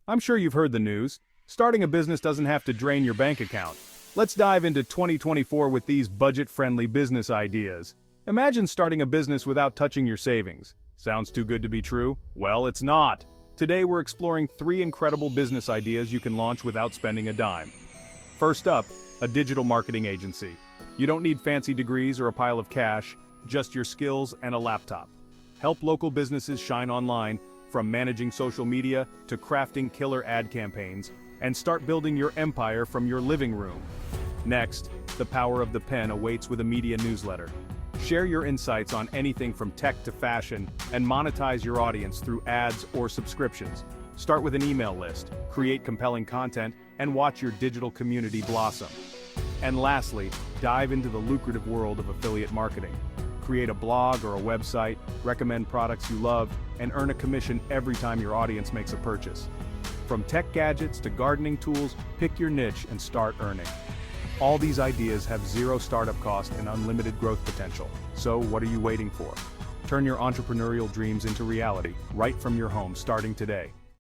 I'm sure you've heard the news. Starting a business doesn't have to drain your bank account. Let's dive into 2024 with these budget-friendly business ideas. Imagine starting a business without touching your savings. Sounds too good to be true? Well, it's not. Today we're exploring 3 incredible business ideas you can launch without spending a dime. First up, a digital marketing agency. You don't need fancy degrees or a pile of cash, just your skills and a laptop. Help local businesses shine online, from managing social media to crafting killer ad campaigns, and start building your empire from your living room. Next, the power of the pen awaits with a media newsletter. Share your insights on anything from tech to fashion, and monetize your audience through ads or subscriptions. Start with an email list, create compelling content, and watch your digital community blossom. And lastly, dive into the lucrative world of affiliate marketing. Create a blog or a website, recommend products you love, and earn a commission every time your audience makes a purchase. From tech gadgets to gardening tools, pick your niche and start earning. All these ideas have zero startup cost and unlimited growth potential. So what are you waiting for? Turn your entrepreneurial dreams into reality, right from your home, starting today.